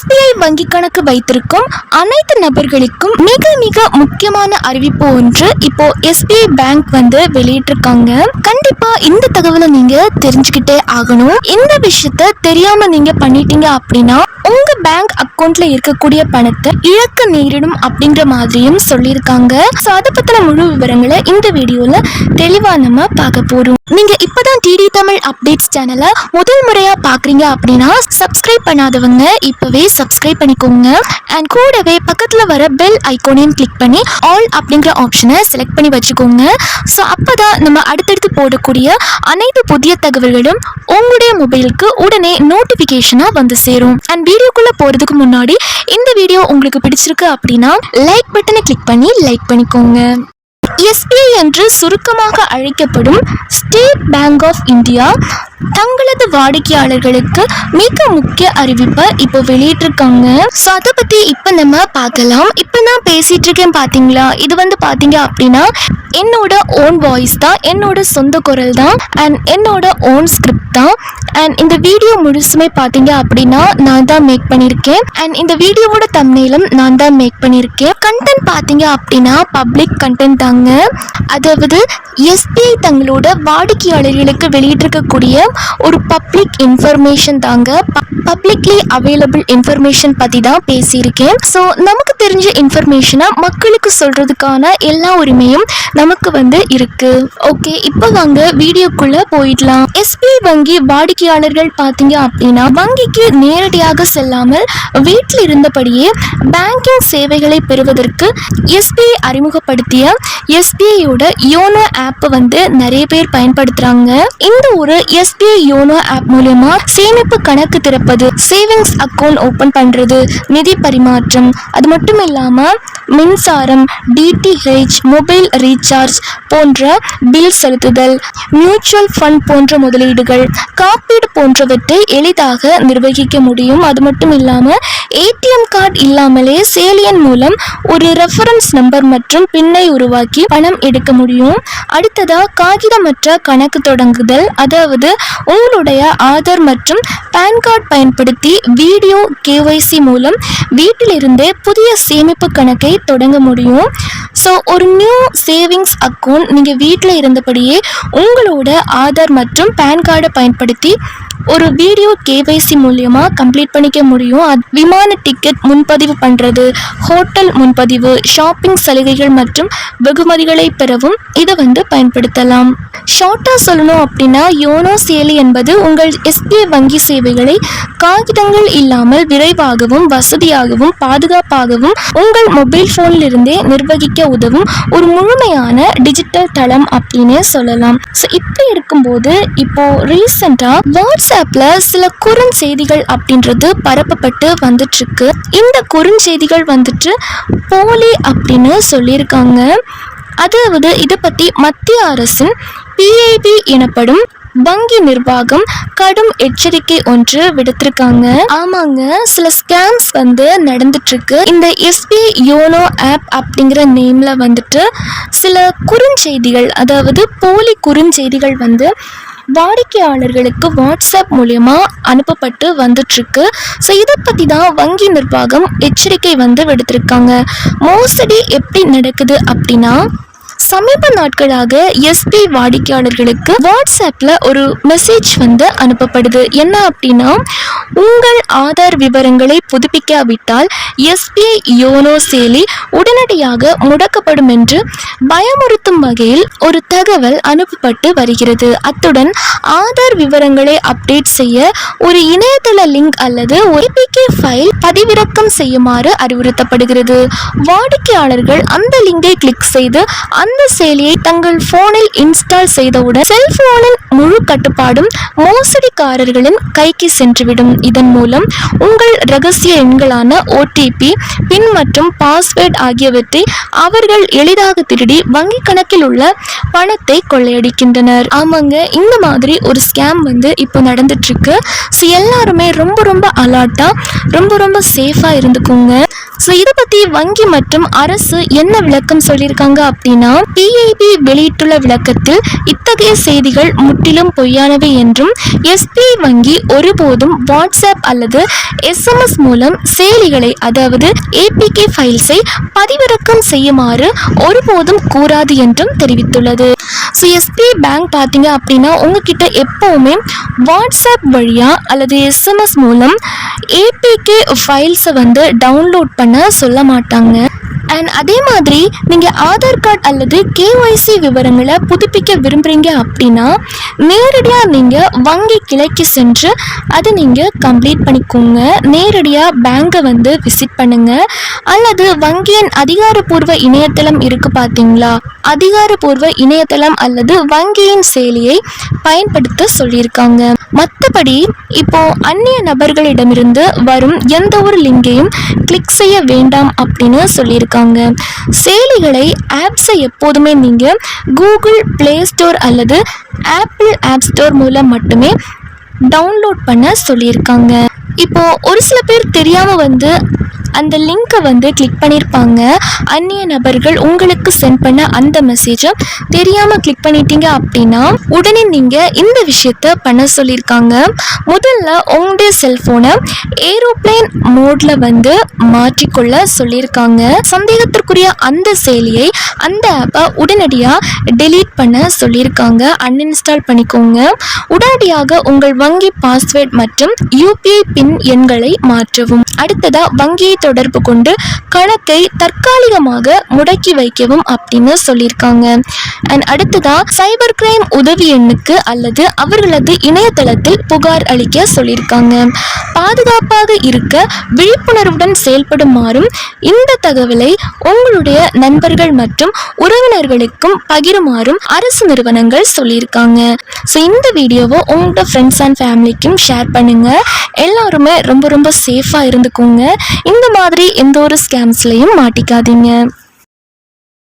SBI வங்கி கணக்கு வைத்திருக்கும் அனைத்து நபர்களுக்கும் மிக மிக முக்கியமான அறிவிப்பு ஒன்று இப்போ SBI பேங்க் வெளியிட்டிருக்காங்க. கண்டிப்பா இந்த தகவலை நீங்க தெரிஞ்சுக்கிட்டே ஆகணும். இந்த விஷயத்த தெரியாம நீங்க பண்ணிட்டீங்க அப்படின்னா உங்க பேங்க் அக்கௌண்ட்ல இருக்கக்கூடிய பணத்தை இழக்க நேரிடும் அப்படிங்கிற மாதிரியும் சொல்லியிருக்காங்க. சோ அதை பத்தின முழு விவரங்களை இந்த வீடியோல தெளிவா நம்ம பார்க்க போறோம். நீங்க இப்பதான் டிடி தமிழ் அப்டேட்ஸ் சேனலை முதல் முறையா பாக்குறீங்க அப்படின்னா சப்ஸ்கிரைப் பண்ணாதவங்க இப்பவே சப்ஸ்கிரைப் பண்ணிக்கோங்க. அண்ட் கூடவே பக்கத்துல வர பெல் ஐகானையும் கிளிக் பண்ணி ஆல் அப்படிங்கிற ஆப்ஷனை செலக்ட் பண்ணி வச்சுக்கோங்க. ஸோ அப்பதான் நம்ம அடுத்தடுத்து போடக்கூடிய அனைத்து புதிய தகவல்களும் உங்களுடைய மொபைலுக்கு உடனே நோட்டிபிகேஷனா வந்து சேரும். அண்ட் வீடியோக்குள்ள போறதுக்கு முன்னாடி இந்த வீடியோ உங்களுக்கு பிடிச்சிருக்கு அப்படின்னா லைக் பட்டனை கிளிக் பண்ணி லைக் பண்ணிக்கோங்க. SBI என்று சுருக்கமாக அழைக்கப்படும் ஸ்டேட் பேங்க் ஆஃப் இந்தியா தங்களது வாடிக்கையாளர்களுக்கு மிக முக்கிய அறிவிப்பை இப்போ வெளியிட்டிருக்காங்க. ஸோ அதை பத்தி இப்போ நம்ம பார்க்கலாம். இப்போ நான் பேசிட்டு இருக்கேன் பாத்தீங்களா, இது பாத்தீங்க அப்படின்னா என்னோட ஓன் வாய்ஸ் தான், என்னோட சொந்த குரல் தான், அண்ட் என்னோட ஓன் ஸ்கிரிப்ட் தான். அண்ட் இந்த வீடியோ முழுசுமே பார்த்தீங்க அப்படின்னா நான் தான் மேக் பண்ணியிருக்கேன். அண்ட் இந்த வீடியோவோட தம்ப்நெயிலும் நான் தான் மேக் பண்ணியிருக்கேன். கண்டென்ட் பார்த்தீங்க அப்படின்னா பப்ளிக் கண்டென்ட் தாங்க. அதாவது SBI தங்களோட வாடிக்கையாளர்களுக்கு வெளியிட்டிருக்கக்கூடிய ஒரு பப்ளிக் இன்ஃபர்மேஷன் தாங்க. பப்ளிக்லி அவைலபிள் இன்ஃபர்மேஷன் பற்றி தான் பேசியிருக்கேன். ஸோ நமக்கு தெரிஞ்ச இன்ஃபர்மேஷனை மக்களுக்கு சொல்கிறதுக்கான எல்லா உரிமையும் நமக்கு இருக்கு. ஓகே, இப்போ வாங்க வீடியோக்குள்ள போயிடலாம். SBI வங்கி வாடிக்கையாளர்கள் பார்த்தீங்க அப்படின்னா வங்கிக்கு நேரடியாக செல்லாமல் வீட்டில் இருந்தபடியே பேங்கிங் சேவைகளை பெறுவதற்கு SBI அறிமுகப்படுத்திய SBIயோட யோனோ ஆப் நிறைய பேர் பயன்படுத்துறாங்க. இந்த ஒரு SBI யோனோ ஆப் மூலமா சேமிப்பு கணக்கு திறப்பது, சேவிங்ஸ் அக்கௌண்ட் ஓபன் பண்றது, நிதி பரிமாற்றம், அது மட்டும் இல்லாம மின்சாரம், DTH, மொபைல் ரீசார்ஜ் போன்ற பில் செலுத்துதல், மியூச்சுவல் ஃபண்ட் போன்ற முதலீடுகள், காப்பீடு போன்றவற்றை எளிதாக நிர்வகிக்க முடியும். அது மட்டும் இல்லாம ATM கார்டு இல்லாமலே செயலியின் மூலம் ஒரு ரெஃபரன்ஸ் நம்பர் மற்றும் பின்னை உருவாக்கி பணம் எடுக்க முடியும். அடுத்ததா காகிதமற்ற கணக்கு தொடங்குதல், அதாவது உங்களுடைய ஆதார் மற்றும் பேன் கார்டு பயன்படுத்தி வீடியோ KYC மூலம் வீட்டிலிருந்தே புதிய சேமிப்பு கணக்கை தொடங்க முடியும். ஸோ ஒரு நியூ சேவிங்ஸ் அக்கௌண்ட் நீங்கள் வீட்டில் இருந்தபடியே உங்களோட ஆதார் மற்றும் பேன் கார்டை பயன்படுத்தி ஒரு வீடியோ KYC மூலியமாக கம்ப்ளீட் பண்ணிக்க முடியும். விமான டிக்கெட் முன்பதிவு பண்ணுறது, ஹோட்டல் முன்பதிவு, ஷாப்பிங் சலுகைகள் மற்றும் வெகுமதிகளை பெறவும் இதை பயன்படுத்தலாம். ஷார்ட்டாக சொல்லணும் அப்படின்னா யோனோ செயலி என்பது உங்கள் SBI வங்கி சேவைகளை காகிதங்கள் இல்லாமல் விரைவாகவும் வசதியாகவும் பாதுகாப்பாகவும் உங்கள் மொபைல் ஃபோனில் இருந்தே நிர்வகிக்க உதவும் ஒரு முழுமையான டிஜிட்டல் தளம் அப்படின்னு சொல்லலாம். ஸோ இப்படி இருக்கும்போது இப்போ ரீசெண்டாக வாட்ஸ்அப்ல சில குறுஞ்செய்திகள் அப்படின்றது பரப்பப்பட்டு வந்துட்டு இருக்கு. இந்த குறுஞ்செய்திகள் போலி அப்படின்னு சொல்லியிருக்காங்க. அதாவது இதை பத்தி மத்திய அரசின் PIB எனப்படும் வங்கி நிர்வாகம் கடும் எச்சரிக்கை ஒன்று விடுத்திருக்காங்க. ஆமாங்க, சில ஸ்கேம்ஸ் நடந்துட்டு இருக்கு. இந்த SBI யோனோ ஆப் அப்படிங்கிற நேம்ல சில குறுஞ்செய்திகள், அதாவது போலி குறுஞ்செய்திகள் வாடிக்கையாளர்களுக்கு வாட்ஸ்அப் மூலமா அனுப்பப்பட்டு வந்துட்டு இருக்கு. ஸோ இதை பத்தி தான் வங்கி நிர்வாகம் எச்சரிக்கை விடுத்திருக்காங்க. மோசடி எப்படி நடக்குது அப்படின்னா, சமீப நாட்களாக SBI வாடிக்கையாளர்களுக்கு வாட்ஸ்அப்ல ஒரு மெசேஜ் அனுப்பப்படுது. என்ன அப்படின்னா, உங்கள் ஆதார் விவரங்களை புதுப்பிக்காவிட்டால் SBI யோனோ செயலி உடனடியாக முடக்கப்படும் என்று பயமுறுத்தும் வகையில் ஒரு தகவல் அனுப்பப்பட்டு வருகிறது. அத்துடன் ஆதார் விவரங்களை அப்டேட் செய்ய ஒரு இணையதள லிங்க் அல்லது APK ஃபைல் பதிவிறக்கம் செய்யுமாறு அறிவுறுத்தப்படுகிறது. வாடிக்கையாளர்கள் அந்த லிங்கை கிளிக் செய்து அந்த செயலியை தங்கள் போனில் இன்ஸ்டால் செய்தவுடன் செல்போனின் முழு கட்டுப்பாடும் மோசடிக்காரர்களின் கைக்கு சென்றுவிடும். இதன் மூலம் உங்கள் ரகசிய எண்களான OTP, பின் மற்றும் பாஸ்வேர்ட் ஆகியவற்றை அவர்கள் எளிதாக திருடி வங்கி கணக்கில் உள்ள பணத்தை கொள்ளையடிக்கின்றனர். ஆமாங்க, இந்த மாதிரி ஒரு ஸ்கேம் இப்போ நடந்துட்டு இருக்கு. ஸோ எல்லாருமே ரொம்ப அலர்ட்டா ரொம்ப சேஃபா இருந்துக்கோங்க. ஸோ இதை பற்றி வங்கி மற்றும் அரசு என்ன விளக்கம் சொல்லியிருக்காங்க அப்படின்னா, PIB வெளியிட்டுள்ள விளக்கத்தில் இத்தகைய செய்திகள் முற்றிலும் பொய்யானவை என்றும் SBI வங்கி ஒருபோதும் வாட்ஸ்அப் அல்லது SMS மூலம் செயலிகளை அதாவது APK ஃபைல்ஸை பதிவிறக்கம் செய்யுமாறு ஒருபோதும் கூறாது என்றும் தெரிவித்துள்ளது. ஸோ SBI பேங்க் பார்த்தீங்க அப்படின்னா உங்ககிட்ட எப்போவுமே வாட்ஸ்அப் வழியாக அல்லது SMS மூலம் APK ஃபைல்ஸை வந்து டவுன்லோட் பண்ண சொல்ல மாட்டாங்க. அண்ட் அதே மாதிரி நீங்கள் ஆதார் கார்டு அல்லது KYC விவரங்களை புதுப்பிக்க விரும்புகிறீங்க அப்படின்னா நேரடியாக நீங்கள் வங்கி கிளைக்கு சென்று அதை நீங்கள் கம்ப்ளீட் பண்ணிக்கோங்க. நேரடியாக பேங்கை வந்து விசிட் பண்ணுங்கள். அல்லது வங்கியின் அதிகாரப்பூர்வ இணையதளம் இருக்குது பார்த்தீங்களா, அதிகாரப்பூர்வ இணையதளம் அல்லது வங்கியின் செயலியை பயன்படுத்த சொல்லியிருக்காங்க. மற்றபடி இப்போ அந்நிய நபர்களிடமிருந்து வரும் எந்த ஒரு லிங்கையும் கிளிக் செய்ய வேண்டாம் அப்படின்னு சொல்லியிருக்காங்க. செயலிகளை ஆப்ஸை எப்போதுமே நீங்கள் கூகுள் ப்ளே ஸ்டோர் அல்லது ஆப்பிள் ஆப் ஸ்டோர் மூலம் மட்டுமே டவுன்லோட் பண்ண சொல்லியிருக்காங்க. இப்போ ஒரு சில பேர் தெரியாமல் வந்து அந்த லிங்கை வந்து கிளிக் பண்ணியிருப்பாங்க. அந்நிய நபர்கள் உங்களுக்கு சென்ட் பண்ண அந்த மெசேஜை தெரியாமல் கிளிக் பண்ணிட்டீங்க அப்படின்னா உடனே நீங்கள் இந்த விஷயத்த பண்ண சொல்லியிருக்காங்க. முதல்ல உங்களுடைய செல்ஃபோனை ஏரோப்ளேன் மோடில் வந்து மாற்றிக்கொள்ள சொல்லியிருக்காங்க. சந்தேகத்திற்குரிய அந்த செயலியை அந்த ஆப்பை உடனடியாக டெலீட் பண்ண சொல்லியிருக்காங்க. அன்இன்ஸ்டால் பண்ணிக்கோங்க. உடனடியாக உங்கள் வங்கி பாஸ்வேர்ட் மற்றும் UPI பின் எண்களை மாற்றவும். அடுத்ததாக வங்கியை தொடர்பு கொண்டு கணக்கை தற்காலிகமாக முடக்கி வைக்கவும் அப்படின்னு சொல்லியிருக்காங்க. அண்ட் அடுத்ததா சைபர் கிரைம் உதவி எண்ணுக்கு அல்லது அவர்களது இணையதளத்தில் புகார் அளிக்க சொல்லியிருக்காங்க. பாதுகாப்பாக இருக்க விழிப்புணர்வுடன் செயல்படுமாறும் இந்த தகவலை உங்களுடைய நண்பர்கள் மற்றும் உறவினர்களுக்கும் பகிருமாறும் அரசு நிறுவனங்கள் சொல்லியிருக்காங்க. ஸோ இந்த வீடியோவை உங்களோட ஃப்ரெண்ட்ஸ் அண்ட் ஃபேமிலிக்கும் ஷேர் பண்ணுங்க. எல்லாருமே ரொம்ப ரொம்ப சேஃபாக இருந்துக்கோங்க. இந்த மாதிரி எந்த ஒரு ஸ்கேம்ஸ்லையும் மாட்டிக்காதீங்க.